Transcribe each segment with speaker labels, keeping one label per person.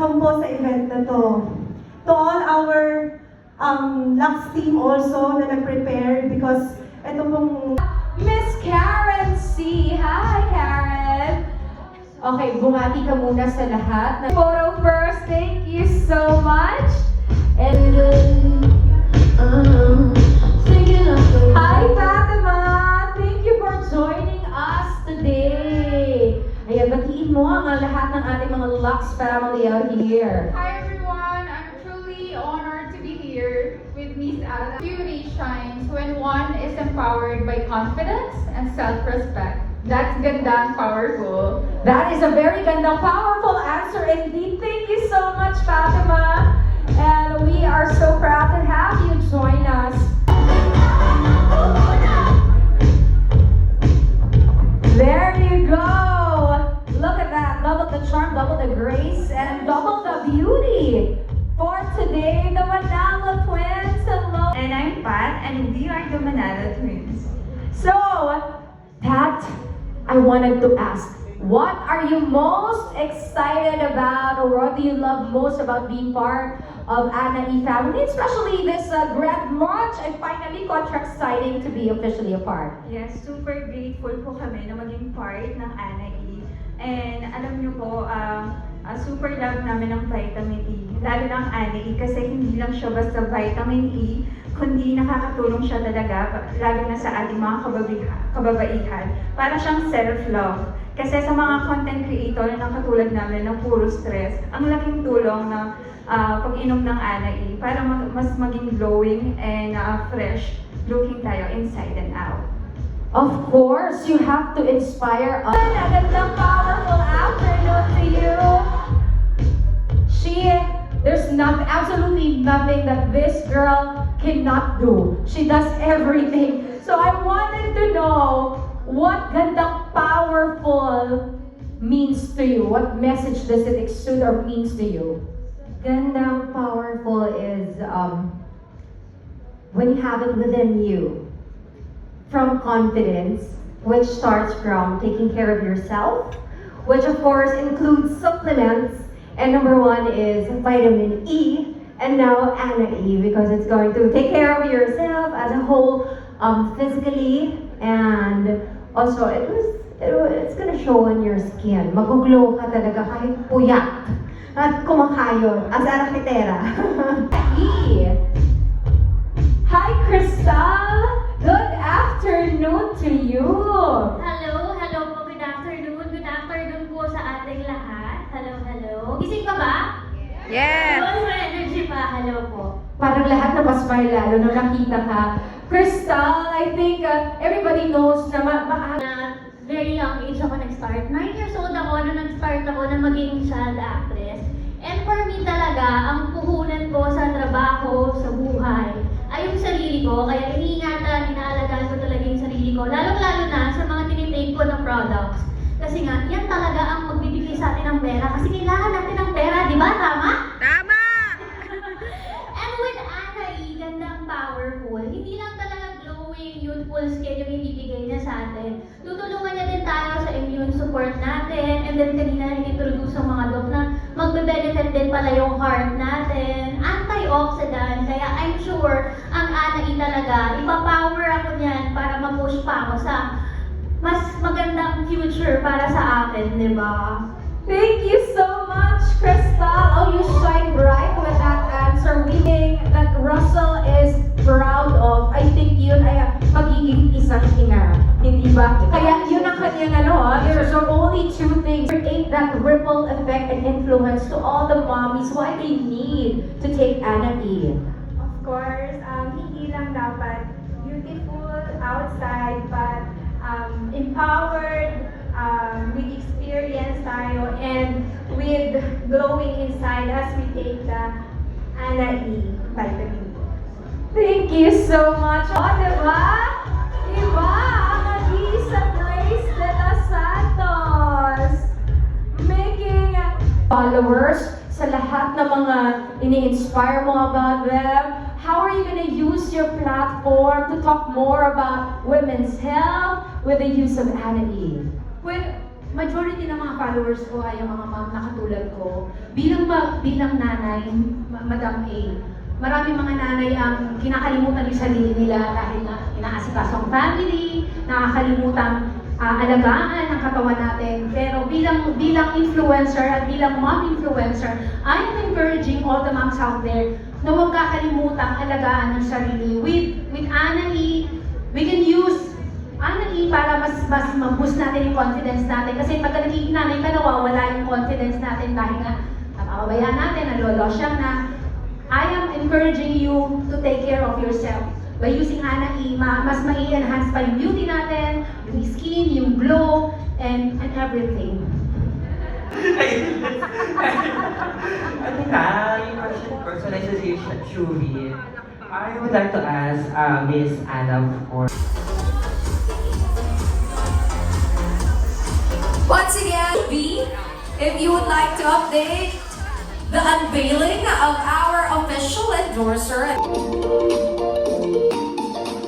Speaker 1: welcome po sa event na to. To all our Lux team also na nag-prepare because ito pong
Speaker 2: Miss Karen C. Hi, Karen! Okay, bumati ka muna sa lahat. Photo first, thank you so much. And hi, Fatima! Thank you for joining us today. Ayan, batiin mo ang lahat ng ating mga Lux family out here.
Speaker 3: Hi everyone, I'm truly honored to be here with Miss Ana. Beauty shines when one is empowered by confidence and self-respect. That's ganda and powerful.
Speaker 2: That is a very gandang, powerful answer indeed. Thank you so much, Fatima. And we are so proud to have you join us. There you go. Look at that. Double the charm, double the grace, and double the beauty. For today, the Manalo twins. Hello.
Speaker 4: And I'm Pat, and we are the Manalo twins.
Speaker 2: So, Pat, I wanted to ask, what are you most excited about, or what do you love most about being part of Ana E family, especially this grand launch and finally contract signing to be officially a part?
Speaker 4: Yes, super grateful po kami na maging part ng Ana E. And alam niyo po, super love namin ng vitamin E. Lalo ng Ana E kasi hindi lang siya basta vitamin E, kundi nakakatulong siya talaga, lalo na sa ating mga kababaihan. Para siyang self-love. Kasi sa mga content creator na katulad namin na puro stress, ang laking tulong ng pag-inom ng Ana E para mas maging glowing and fresh looking tayo inside and out.
Speaker 2: Of course, you have to inspire us. Magandang powerful afternoon to you. There's absolutely nothing that this girl cannot do. She does everything. So I wanted to know what gandang powerful means to you. What message does it exude or means to you?
Speaker 5: Gandang powerful is when you have it within you. From confidence, which starts from taking care of yourself, which of course includes supplements. And number one is vitamin E, and now Ana E, because it's going to take care of yourself as a whole, physically, and also it's gonna show on your skin. Maguglow ka talaga kahit puyat at kumakayod as arakitera.
Speaker 2: E. Hi, Crystal. Good afternoon to you.
Speaker 6: Hello po, good afternoon. Good afternoon po sa ating lahat. Hello. Gising pa ba?
Speaker 2: Yes.
Speaker 6: Full energy pa. Hello po.
Speaker 2: Parang lahat na pasmile lalo nung nakita ka. Crystal, I think everybody knows na
Speaker 6: Very young age ako nag-start. 9 years old ako na nag-start ako na maging child actress. And for me talaga, ang puhunan ko sa trabaho, sa buhay, ay yung sarili ko. Kaya iniingatan, inaalagaan ko talaga yung sarili ko. Lalong-lalo na sa mga tinitake ko na products. Kasi nga, yan talaga ang magbibigay sa atin ng pera. Kasi kailangan natin ng pera, di ba? Tama?
Speaker 2: Tama!
Speaker 6: And with Ana E, gandang powerful. Hindi lang talaga glowing, youthful skin yung ibibigay niya sa atin. Tutulungan niya din tayo sa immune support natin. And then kanina in-introduce ang mga doc na magbe-benefit din pala yung heart natin. Antioxidant. Kaya I'm sure ang Ana E talaga, ipapower ako niyan para ma-push pa ako sa mas magandang future para sa akin, di ba?
Speaker 2: Thank you so much, Crystal. Oh, you shine bright with that answer. We think that Russell is proud of. I think yun ay magiging isang ina. Hindi ba? Kaya yun ang kanyang there's only two things. Create that ripple effect and influence to all the mommies why they need to take Ana E.
Speaker 1: of course, hindi lang dapat beautiful outside, but empowered, with experience tayo, and with glowing inside as we take the Ana E vitamin.
Speaker 2: Thank you so much. O, diba? Diba? Ang Alisa Grace de los Santos. Making followers sa lahat ng mga ini-inspire mo about them. How are you going to use your platform to talk more about women's health with the use of Ana E?
Speaker 1: With
Speaker 2: majority ng mga followers ko ay ang mga mom na katulad ko. Bilang nanay, Madam A, maraming mga nanay ang kinakalimutan yung sarili nila dahil na inaasikaso ang family, nakakalimutan alagaan ang katawan natin. Pero bilang influencer at bilang mom influencer, I am encouraging all the moms out there na huwag kakalimutan alagaan ang sarili. With Anna-E, we can use Anna-E para mas ma-boost natin yung confidence natin. Kasi pag naging nanay ka, nawawala yung confidence natin dahil nga napapabayaan natin, nalolosyang na. I am encouraging you to take care of yourself. By using Anna-E, mas mai-enhance pa yung beauty natin, yung skin, yung glow, and everything.
Speaker 7: Ano na, yung personalization, Shuri. I would like to ask Miss Anna for...
Speaker 8: Once again, B, if you would like to update the unveiling of our official endorser.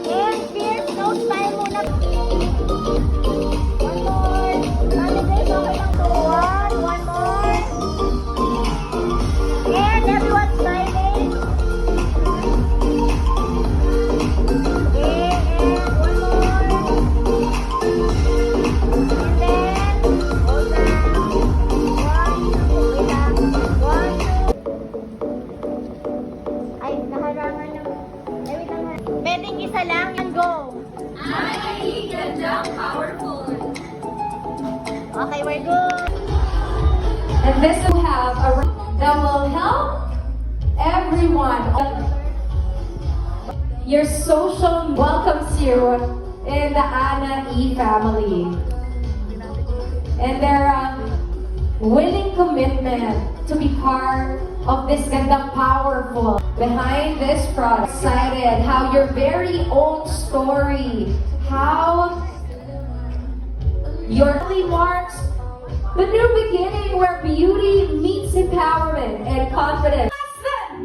Speaker 6: And fierce note tayo muna. One more. Ano guys, okay lang to. One more. And everyone smiling. Okay, and one more. And then, hold down. One, wait lang. One, two. Ay, nakarangan ng... Ay, wait lang. Pwedeng isa lang and go.
Speaker 8: Ay, gandang powerful.
Speaker 6: Okay, we're good.
Speaker 2: And this will have a that will help everyone. Your social welcomes you in the Anna-E family. And their willing commitment to be part of this gandang powerful behind this product. Excited how your very own story, how your family marks the new beginning where beauty meets empowerment and confidence.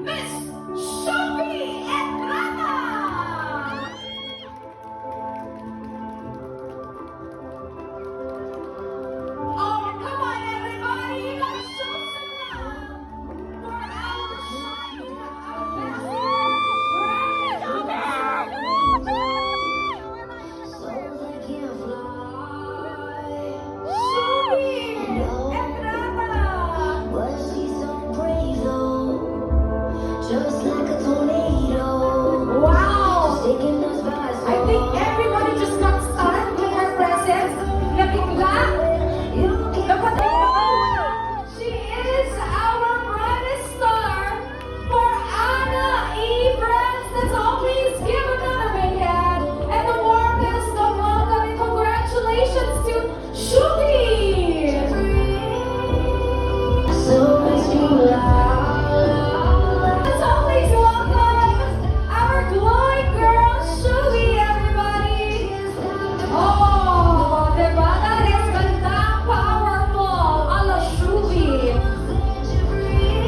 Speaker 8: Miss Shuri Estrada! Oh, come on, everybody! Let's show some love for our shining
Speaker 9: Just like a tornado.
Speaker 2: Wow!
Speaker 9: Taking us by
Speaker 2: I think everybody just got stunned with her presence. Nabigla. She is our brightest star for Anna-E friends. Let's all please give another big hand and the warmest of welcome and congratulations to Shuri.
Speaker 9: so it's too loud.
Speaker 2: Let's all please welcome our glowing girl Shuri, everybody. Oh, diba? That is gandang powerful. Ala Shuri.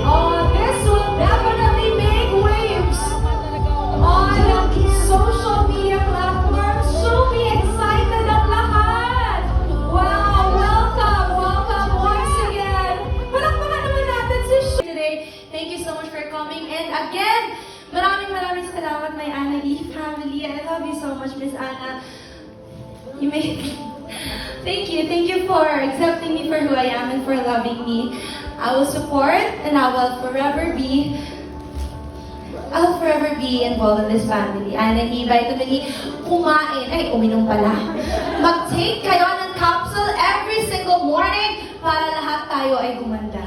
Speaker 2: Oh, this will definitely make waves on social media platforms. Shuri, excited ang lahat. Wow, welcome once again. Palakpakan naman natin si Shuri today. Thank you so much for coming. And again, maraming salamat, my Anna-E family. And I love you so much, Miss Anna. You made Thank you for accepting me for who I am and for loving me. I will support and I'll forever be involved in this family. Anna-E, Vitamin E, uminom pala. Mag-take kayo ng capsule every single morning para lahat tayo ay gumanda.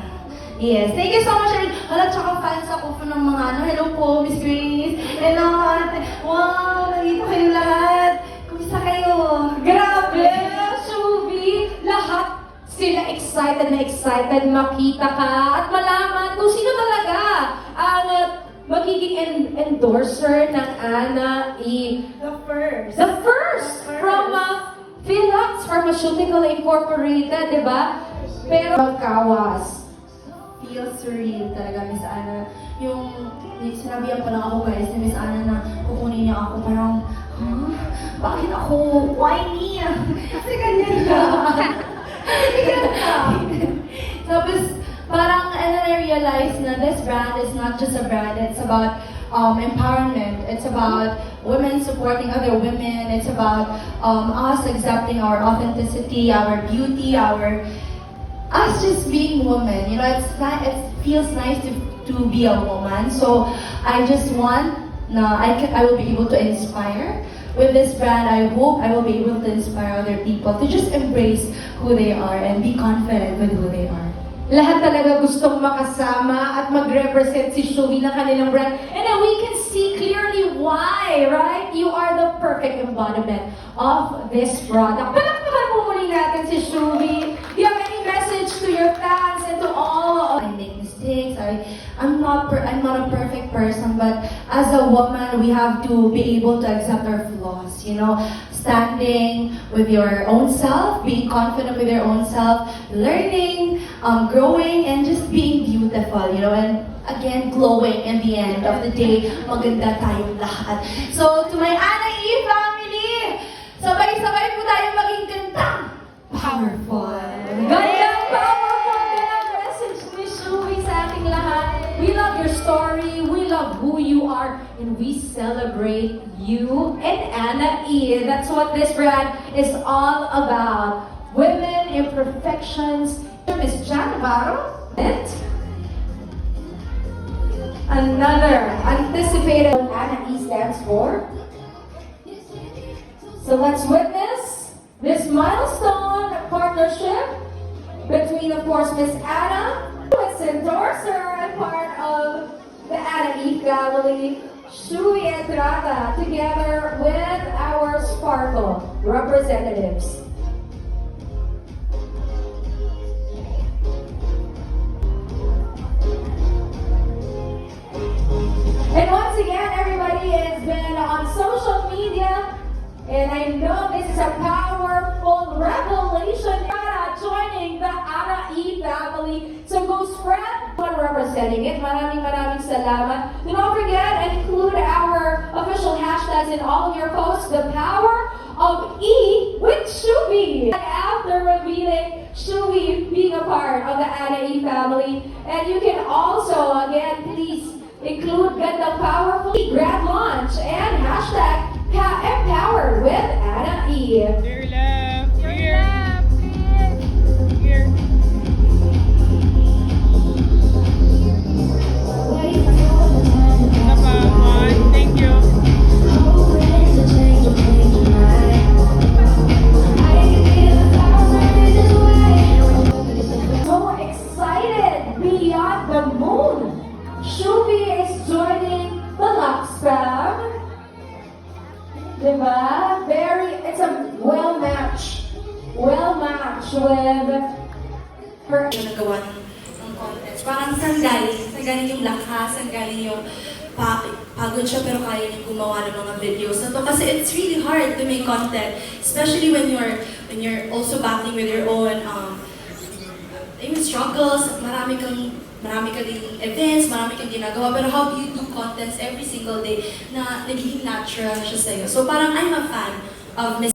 Speaker 2: Yes, thank you so much. Wala, tsaka fans ako ng mga hello po, Miss Grace. Hello, ate. Wow, nandito kayo lahat. Kumusta kayo? Grabe, Shubi. Lahat sila excited makita ka at malaman kung sino talaga ang magiging endorser ng Anna-E. The first from Philox Pharmaceutical Incorporated, di ba? Pero magkawas. Feels surreal talaga, Miss Anna. Yung sinabihan pa lang ako guys ni Miss Anna na kukunin niya ako, parang, bakit ako? Why me? Kasi ganyan ka.
Speaker 10: Tapos, parang, and then I realized na this brand is not just a brand, it's about empowerment. It's about women supporting other women. It's about us accepting our authenticity, our beauty, us just being women. You know, it feels nice to be a woman. So I just want I will be able to inspire. With this brand, I hope I will be able to inspire other people to just embrace who they are and be confident with who they are.
Speaker 2: Lahat talaga gustong makasama at mag-represent si Shuvi ng kanilang brand. And then we can see clearly why, right? You are the perfect embodiment of this product. Palakpakan po muli natin si Shuvi. Do you have any message to your fans and to all of...
Speaker 5: I make mistakes. I'm not a perfect person, but as a woman, we have to be able to accept our flaws. You know, standing with your own self, being confident with your own self, learning, growing, and just being beautiful. You know, and again, glowing in the end of the day. Maganda tayong lahat. So to my Ana E family, sabay-sabay po tayo maging gandang powerful.
Speaker 2: Gandang powerful din ang message ni Shuvi sa ating lahat. We love your story, we love who you are, and we celebrate you and Ana E. That's what this brand is all about. Women, imperfections. Miss Jan Navarro. And another anticipated Ana E stands for. So let's witness this milestone partnership between, of course, Miss Anna, who is endorser and part of the Ana E family, Shuvi and Trata, together with our Sparkle representatives. And once again, everybody has been on social media, and I know this is a powerful revelation. Anna joining the Ana E family. So go spread one representing it. Maraming salamat. Do not forget and include our official hashtags in all of your posts. The power of E with Shuvi. After revealing Shuvi being a part of the Ana E family. And you can also, again, please include Gandang Powerful Grand Launch and hashtag Empowered with Ana E.
Speaker 11: Your left, here. Thank you.
Speaker 2: So excited, beyond the moon. Shuvi is joining the Lux Fam. Diba? It's a well-matched with her.
Speaker 12: Nagawa ng contents. Parang saan galing yung lakas, saan galing yung pagod siya pero kaya niya gumawa ng mga videos na to. Kasi it's really hard to make content, especially when you're also battling with your own struggles. Marami ka ding events, marami kang ginagawa, pero how do you do contents every single day na nagiging natural siya sa'yo? So parang I'm a fan of Miss